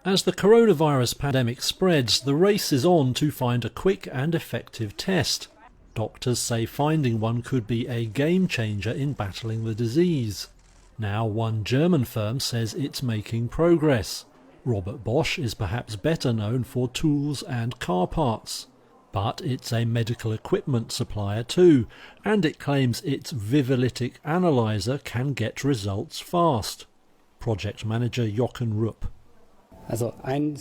As the coronavirus pandemic spreads, the race is on to find a quick and effective test. Doctors say finding one could be a game changer in battling the disease. Now one German firm says it's making progress. Robert Bosch is perhaps better known for tools and car parts. But it's a medical equipment supplier too, and it claims its vivalytic analyzer can get results fast. Project manager Jochen Rupp. One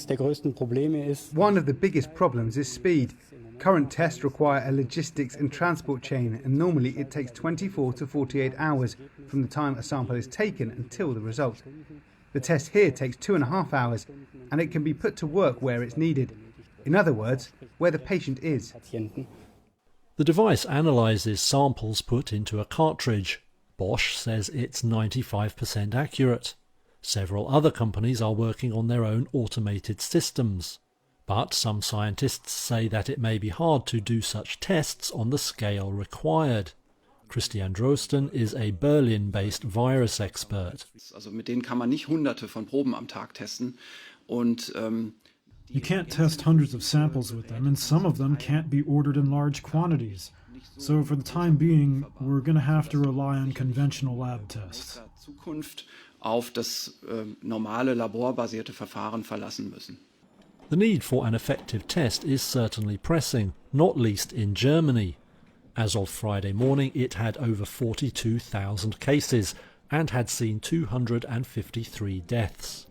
of the biggest problems is speed. Current tests require a logistics and transport chain, and normally it takes 24 to 48 hours from the time a sample is taken until the result. The test here takes 2.5 hours, and it can be put to work where it's needed. In other words, where the patient is. The device analyses samples put into a cartridge. Bosch says it's 95% accurate. Several other companies are working on their own automated systems. But some scientists say that it may be hard to do such tests on the scale required. Christian Drosten is a Berlin-based virus expert. Mit denen kann man nicht Hunderte von Proben am Tag testen und you can't test hundreds of samples with them, and some of them can't be ordered in large quantities. So for the time being, we're going to have to rely on conventional lab tests. Zukunft auf das normale laborbasierte Verfahren verlassen müssen. The need for an effective test is certainly pressing, not least in Germany. As of Friday morning, it had over 42,000 cases and had seen 253 deaths.